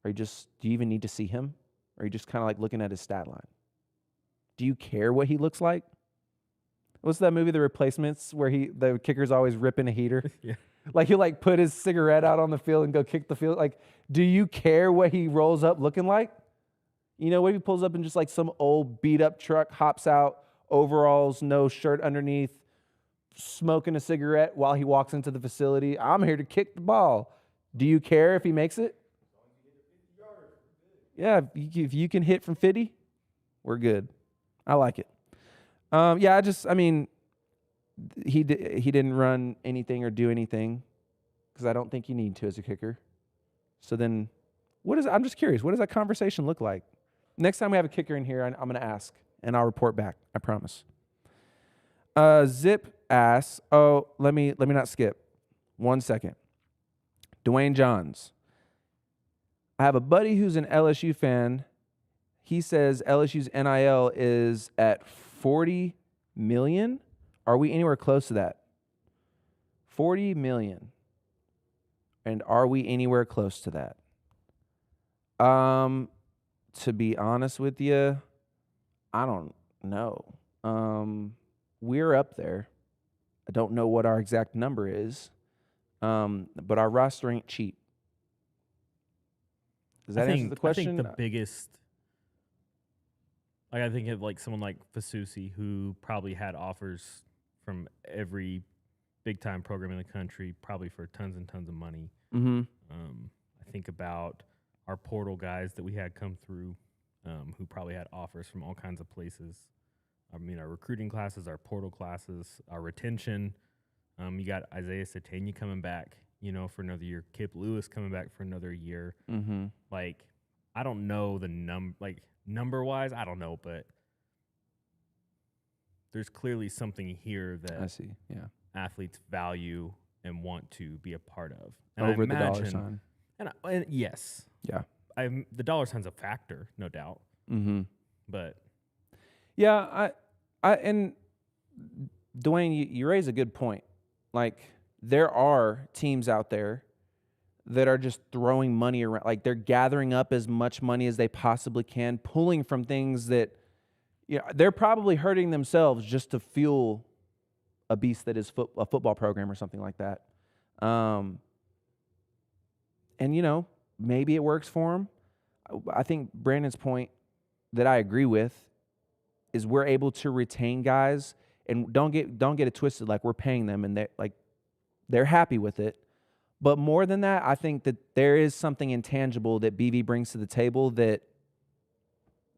A: do you even need to see him? Or are you just kind of like looking at his stat line? Do you care what he looks like? What's that movie, The Replacements, where the kicker's always ripping a heater?
B: Yeah.
A: Like, he'll, like, put his cigarette out on the field and go kick the field. Like, do you care what he rolls up looking like? What if he pulls up in just like some old beat-up truck, hops out, overalls, no shirt underneath, smoking a cigarette while he walks into the facility? I'm here to kick the ball. Do you care if he makes it? Yeah, if you can hit from 50, we're good. I like it. He didn't run anything or do anything because I don't think you need to as a kicker. So then, I'm just curious, what does that conversation look like? Next time we have a kicker in here, I'm going to ask, and I'll report back. I promise. Zip asks, let me not skip. 1 second. Dwayne Johns. I have a buddy who's an LSU fan. He says LSU's NIL is at $40 million. Are we anywhere close to that? $40 million. And are we anywhere close to that? To be honest with you, I don't know. We're up there. I don't know what our exact number is, but our roster ain't cheap. Does that answer the question?
B: I think the biggest, like, I think of like someone like Fasusi, who probably had offers from every big time program in the country, probably for tons and tons of money.
A: Mm-hmm.
B: I think about our portal guys that we had come through, who probably had offers from all kinds of places. I mean, our recruiting classes, our portal classes, our retention. You got Isaiah Satania coming back, for another year. Kip Lewis coming back for another year.
A: Mm-hmm.
B: Like, I don't know the number wise. I don't know, but there's clearly something here
A: I
B: that
A: see. Yeah.
B: athletes value and want to be a part of. And
A: Over
B: I
A: the dollar
B: imagine,
A: sign.
B: and yes,
A: Yeah.
B: the dollar sign's a factor, no doubt.
A: Mm-hmm.
B: But
A: Yeah, and Dwayne, you raise a good point. Like, there are teams out there that are just throwing money around. Like, they're gathering up as much money as they possibly can, pulling from things that, they're probably hurting themselves just to fuel a beast that is a football program or something like that. And maybe it works for them. I think Brandon's point that I agree with is we're able to retain guys, and don't get it twisted. Like, we're paying them and they're happy with it. But more than that, I think that there is something intangible that BV brings to the table that,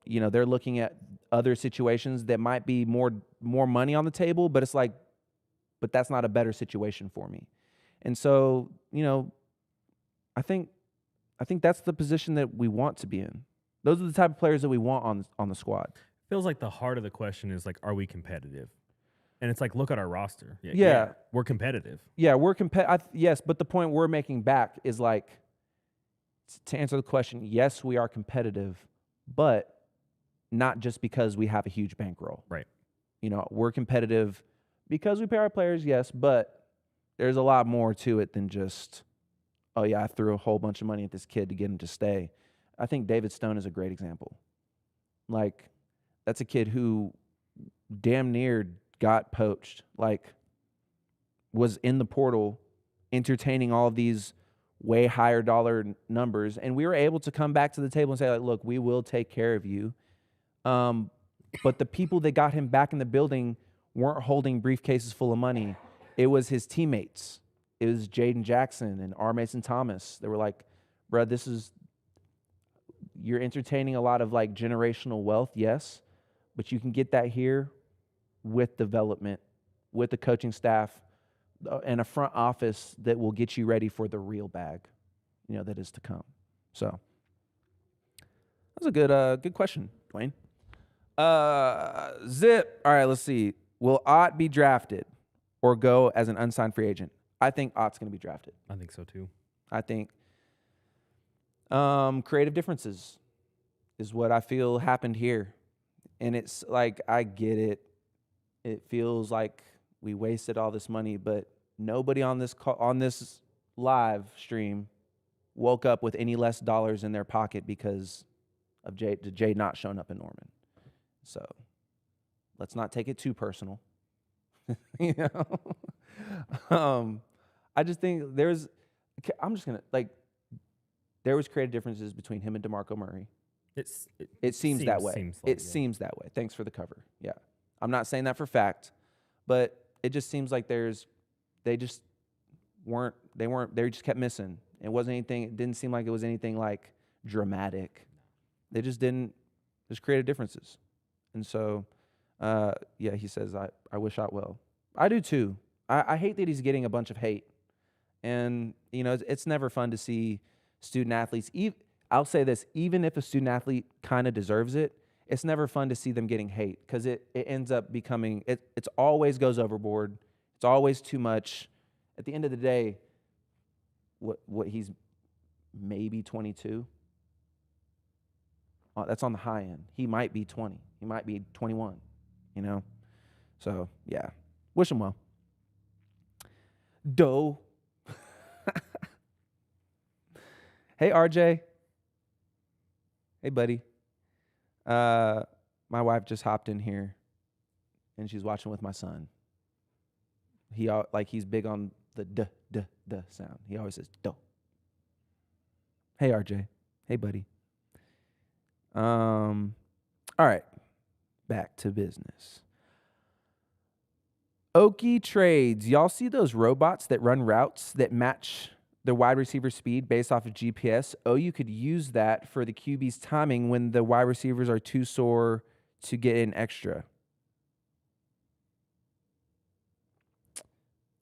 A: they're looking at other situations that might be more money on the table, but it's like, but that's not a better situation for me. And so, I think that's the position that we want to be in. Those are the type of players that we want on the squad.
B: feels like the heart of the question is like, are we competitive? And it's like, look at our roster.
A: Yeah.
B: We're competitive.
A: Yeah, we're yes, but the point we're making back is like, to answer the question, yes, we are competitive, but not just because we have a huge bankroll.
B: Right.
A: We're competitive because we pay our players, yes, but there's a lot more to it than just, oh yeah, I threw a whole bunch of money at this kid to get him to stay. I think David Stone is a great example. Like, that's a kid who damn near got poached, like, was in the portal entertaining all of these way higher dollar numbers, and we were able to come back to the table and say, like, look, we will take care of you. But the people that got him back in the building weren't holding briefcases full of money. It was his teammates. It was Jaden Jackson and R. Mason Thomas. They were like, bro, you're entertaining a lot of like generational wealth, yes, but you can get that here with development, with the coaching staff, and a front office that will get you ready for the real bag, that is to come. So that's a good question, Dwayne. Zip. All right, let's see. Will Ott be drafted or go as an unsigned free agent? I think Ott's going to be drafted.
B: I think so too.
A: I think creative differences is what I feel happened here. And it's like, I get it. It feels like we wasted all this money, but nobody on this live stream woke up with any less dollars in their pocket because of Jay not showing up in Norman. So let's not take it too personal. I just think there was creative differences between him and DeMarco Murray. It seems that way. Seems that way. Thanks for the cover. Yeah. I'm not saying that for fact, but it just seems like they just kept missing. It didn't seem like it was anything like dramatic. They just didn't, there's creative differences. And so, he says, I wish Ott well. I do too. I hate that he's getting a bunch of hate. And, it's never fun to see student athletes. I'll say this, even if a student athlete kind of deserves it, it's never fun to see them getting hate because it ends up becoming, it's always goes overboard. It's always too much. At the end of the day, what he's maybe 22. That's on the high end. He might be 20. He might be 21, So, yeah. Wish him well. Doe. Hey, RJ. Hey, buddy. My wife just hopped in here, and she's watching with my son. He's big on the duh sound. He always says doe. Hey, RJ. Hey, buddy. All right, back to business. Okie Trades. Y'all see those robots that run routes that match the wide receiver speed based off of GPS? You could use that for the QB's timing when the wide receivers are too sore to get in extra.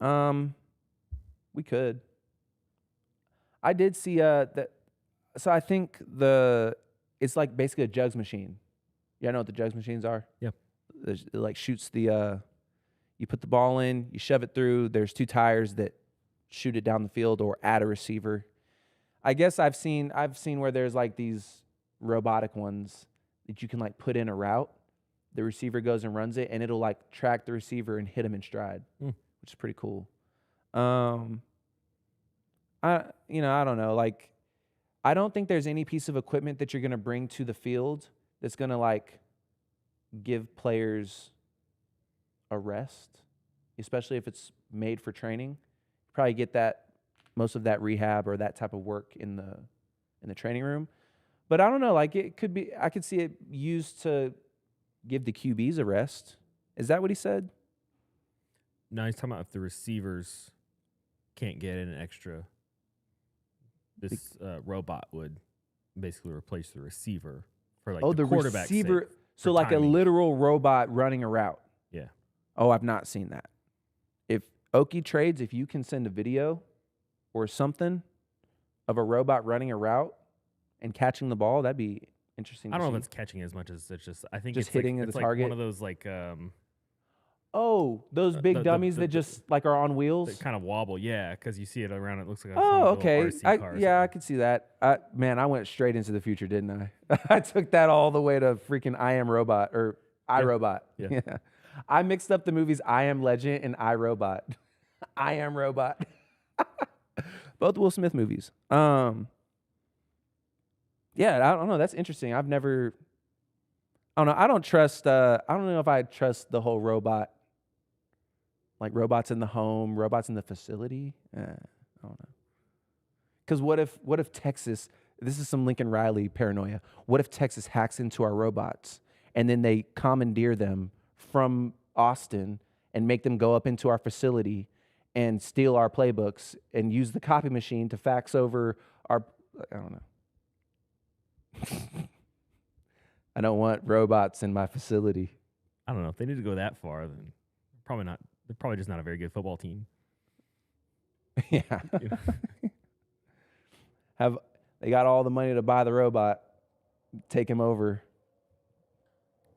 A: We could. I did see that So I think it's like basically a jugs machine. Yeah, I know what the jugs machines are.
B: Yep.
A: It like shoots you put the ball in, you shove it through. There's 2 tires that shoot it down the field or at a receiver. I guess I've seen where there's like these robotic ones that you can like put in a route. The receiver goes and runs it, and it'll like track the receiver and hit him in stride, which is pretty cool. I don't know. Like, I don't think there's any piece of equipment that you're gonna bring to the field that's gonna like give players a rest, especially if it's made for training. Probably get most of that rehab or that type of work in the training room. But I don't know, like it could be, I could see it used to give the QBs a rest. Is that what he said?
B: No, he's talking about if the receivers can't get an extra, this robot would basically replace the receiver for like the quarterback
A: receiver.
B: sake,
A: So like
B: timing.
A: a literal robot running a route.
B: Yeah.
A: Oh, I've not seen that. If Okie trades, if you can send a video or something of a robot running a route and catching the ball, that'd be interesting.
B: I don't know if it's catching as much as it's just. I think
A: just
B: it's
A: hitting
B: like,
A: the
B: it's like
A: target.
B: one of those like
A: Oh, those big dummies that just like are on wheels.
B: that kind of wobble. Yeah, because you see it around. It looks like
A: Oh, okay.
B: RC car.
A: I could see that. I went straight into the future, didn't I? I took that all the way to freaking I Am Robot or iRobot.
B: Yeah.
A: I mixed up the movies I Am Legend and iRobot. I Am Robot. Both Will Smith movies. Yeah, I don't know. That's interesting. I don't know. I don't know if I trust the whole robot. Like robots in the home, robots in the facility. I don't know. Because what if Texas? This is some Lincoln Riley paranoia. What if Texas hacks into our robots and then they commandeer them from Austin and make them go up into our facility and steal our playbooks and use the copy machine to fax over our? I don't know. I don't want robots in my facility.
B: I don't know if they need to go that far. Then probably not. They're probably just not a very good football team.
A: Yeah.
B: You know? They got all the money to buy the robot, take him over.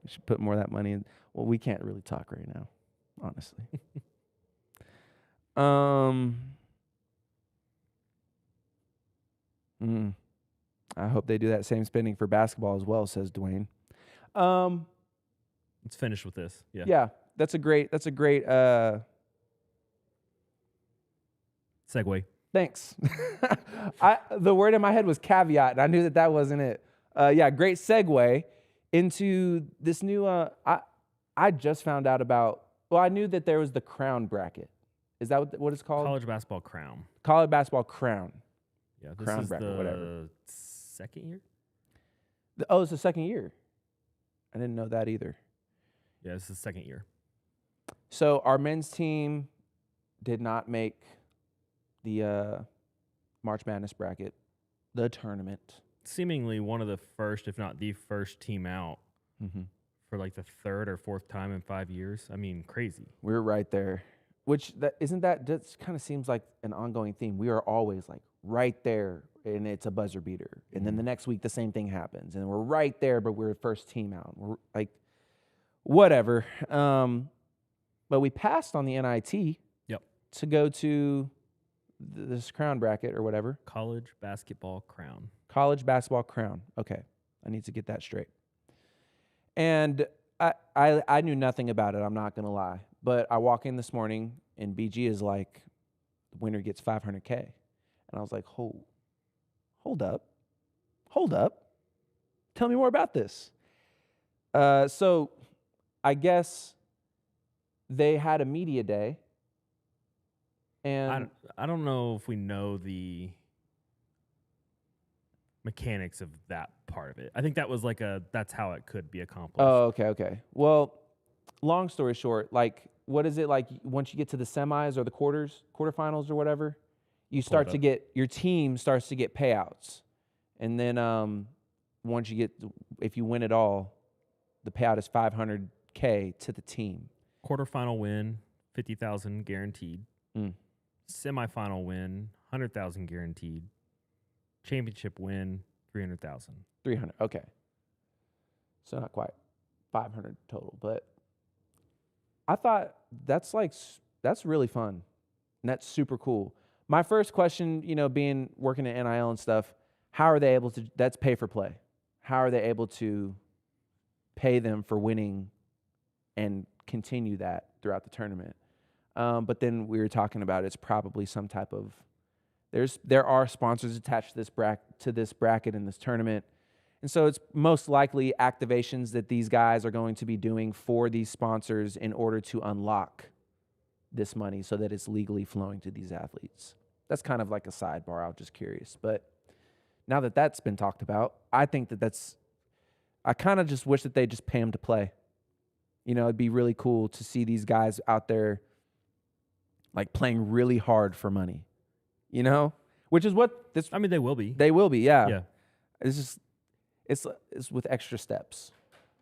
B: We should put more of that money in. Well, we can't really talk right now, honestly. I hope they do that same spending for basketball as well, says Dwayne. Let's finish with this. Yeah.
A: Yeah, that's a great
B: Segue.
A: Thanks. The word in my head was caveat, and I knew that wasn't it. Yeah, great segue into this new. I just found out about. Well, I knew that there was the crown bracket. Is that what it's called?
B: College basketball crown.
A: College basketball crown.
B: Yeah, this
A: Crown
B: is
A: bracket,
B: the
A: whatever.
B: second year.
A: It's the second year. I didn't know that either.
B: Yeah, this is the second year.
A: So our men's team did not make the March Madness bracket, the tournament.
B: Seemingly one of the first, if not the first team out for like the third or fourth time in 5 years. I mean, crazy.
A: We're right there. Which that kind of seems like an ongoing theme. We are always like right there, and it's a buzzer beater. And then the next week, the same thing happens, and we're right there, but we're first team out. We're like, whatever. But we passed on the NIT.
B: Yep.
A: To go to this crown bracket or whatever.
B: College basketball crown.
A: College basketball crown. Okay, I need to get that straight. And I knew nothing about it. I'm not gonna lie. But I walk in this morning and BG is like, the winner gets $500K. And I was like, hold up. Tell me more about this. So I guess they had a media day. And
B: I don't know if we know the mechanics of that part of it. I think that was like that's how it could be accomplished.
A: Oh, okay. Well, long story short, like, what is it like once you get to the semis or the quarterfinals or whatever, you start to get, your team starts to get payouts. And then once you if you win it all, the payout is $500K to the team.
B: Quarterfinal win, $50,000 guaranteed. Semifinal win, $100,000 guaranteed. Championship win, 300,000.
A: 300. Okay. So not quite 500 total, but I thought that's really fun. And that's super cool. My first question, being working at NIL and stuff, how are they able to, that's pay for play. How are they able to pay them for winning and continue that throughout the tournament? But then we were talking about it's probably some type of, there are sponsors attached to this bracket in this tournament. And so it's most likely activations that these guys are going to be doing for these sponsors in order to unlock this money so that it's legally flowing to these athletes. That's kind of like a sidebar. I was just curious. But now that that's been talked about, I think I kind of just wish that they just pay them to play. It'd be really cool to see these guys out there like playing really hard for money, which is what this.
B: I mean, they will be.
A: They will be, yeah.
B: Yeah.
A: It's with extra steps.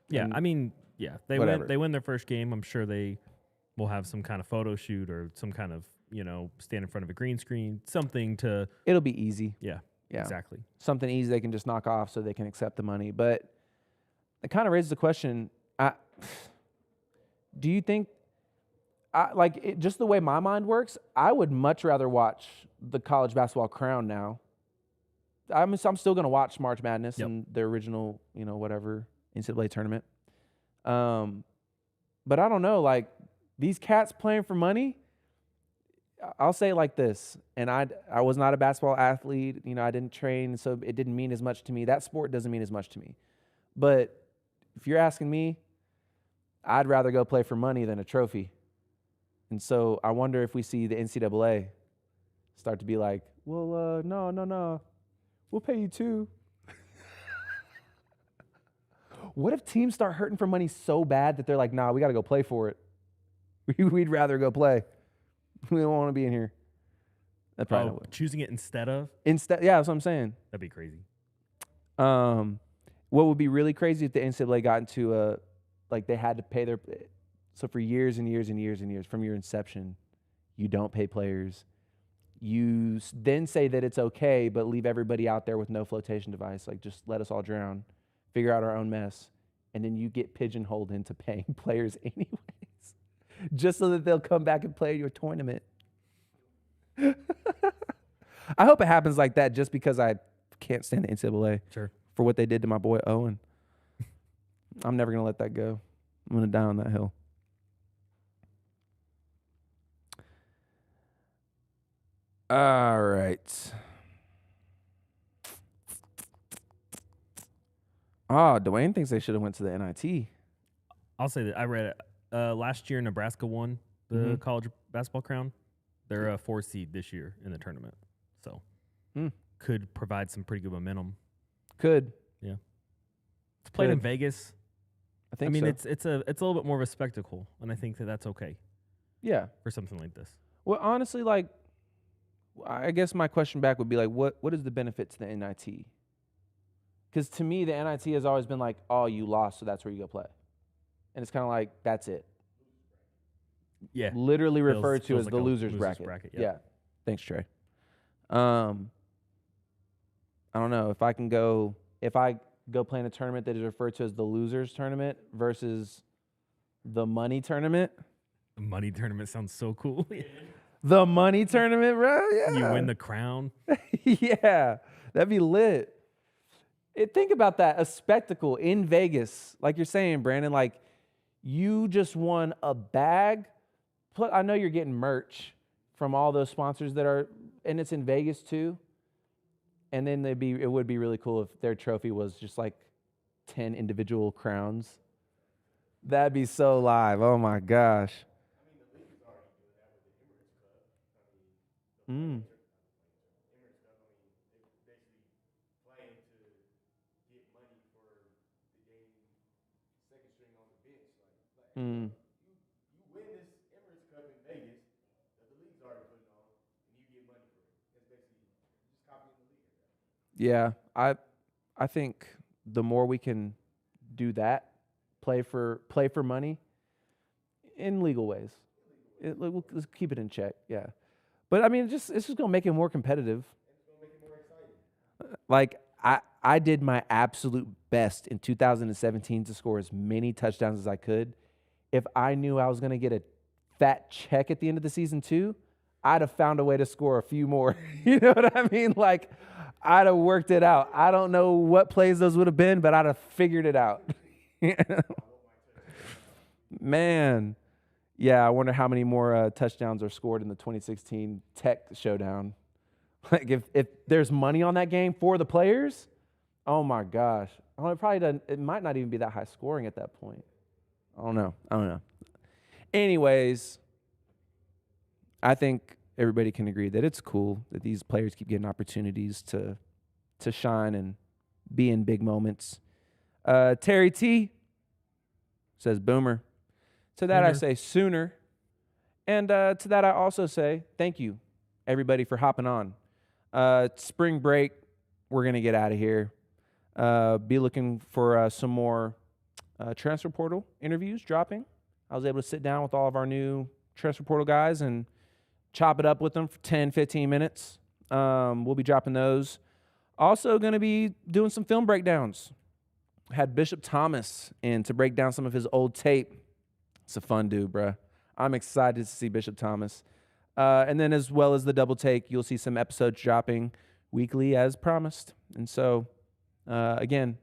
B: Yeah,
A: And
B: I mean, yeah, they
A: whatever.
B: win their first game. I'm sure they will have some kind of photo shoot or some kind of, stand in front of a green screen, something to.
A: It'll be easy.
B: Yeah,
A: Yeah.
B: exactly.
A: Something easy they can just knock off so they can accept the money. But it kind of raises the question, do you think, just the way my mind works, I would much rather watch the college basketball crown now. I'm still going to watch March Madness and the original, whatever, NCAA tournament. But I don't know, like, these cats playing for money, I'll say it like this, and I was not a basketball athlete, I didn't train, so it didn't mean as much to me. That sport doesn't mean as much to me. But if you're asking me, I'd rather go play for money than a trophy. And so I wonder if we see the NCAA start to be like, well, no. We'll pay you too. What if teams start hurting for money so bad that they're like, nah, we got to go play for it. We'd rather go play. We don't want to be in here. That probably would.
B: Choosing it instead of?
A: Yeah, that's what I'm saying.
B: That'd be crazy.
A: What would be really crazy if the NCAA got into they had to pay so for years and years and years and years from your inception, you don't pay players. You then say that it's okay, but leave everybody out there with no flotation device. Like, just let us all drown, figure out our own mess, and then you get pigeonholed into paying players anyways, just so that they'll come back and play your tournament. I hope it happens like that just because I can't stand the NCAA for what they did to my boy Owen. I'm never going to let that go. I'm going to die on that hill. All right. Oh, Dwayne thinks they should have went to the NIT.
B: I'll say that I read it. Last year, Nebraska won the college basketball crown. They're a 4 seed this year in the tournament. So could provide some pretty good momentum.
A: Could.
B: Yeah. It's played in Vegas.
A: I mean,
B: so. it's a little bit more of a spectacle, and I think that's okay.
A: Yeah.
B: For something like this.
A: Well, honestly, I guess my question back would be what is the benefit to the NIT? Because to me, the NIT has always been like, oh, you lost, so that's where you go play. And it's kind of like, that's it.
B: Yeah.
A: Literally referred to as
B: like
A: the loser's bracket. Yeah. Thanks, Trey. I don't know if I go play in a tournament that is referred to as the loser's tournament versus the money tournament.
B: The money tournament sounds so cool.
A: The money tournament, bro? Yeah.
B: You win the crown.
A: Yeah. That'd be lit. Think about that. A spectacle in Vegas. Like you're saying, Brandon, like you just won a bag. I know you're getting merch from all those sponsors and it's in Vegas too. And then it would be really cool if their trophy was just like 10 individual crowns. That'd be so live. Oh my gosh. Mm. Mm.
C: You win this Emirates Cup in Vegas that the league's already putting on, and you get money for it. It's basically just copying the league.
A: Yeah, I think the more we can do that, play for money in legal ways. Let's keep it in check. Yeah, but I mean, it's just gonna make it more competitive.
C: It's gonna make it more exciting.
A: Like, I did my absolute best in 2017 to score as many touchdowns as I could. If I knew I was going to get a fat check at the end of the season too, I'd have found a way to score a few more. You know what I mean? Like, I'd have worked it out. I don't know what plays those would have been, but I'd have figured it out. Man. Yeah, I wonder how many more touchdowns are scored in the 2016 Tech Showdown. Like, if there's money on that game for the players, oh my gosh. Oh, it probably doesn't. It might not even be that high scoring at that point. I don't know. Anyways, I think everybody can agree that it's cool that these players keep getting opportunities to shine and be in big moments. Terry T says boomer. To that I say sooner. And to that I also say thank you, everybody, for hopping on. Spring break, we're going to get out of here. Be looking for some more transfer portal interviews dropping. I was able to sit down with all of our new transfer portal guys and chop it up with them for 10, 15 minutes. We'll be dropping those. Also going to be doing some film breakdowns. Had Bishop Thomas in to break down some of his old tape. It's a fun dude, bruh. I'm excited to see Bishop Thomas. And then as well as the double take, you'll see some episodes dropping weekly as promised. And so, again,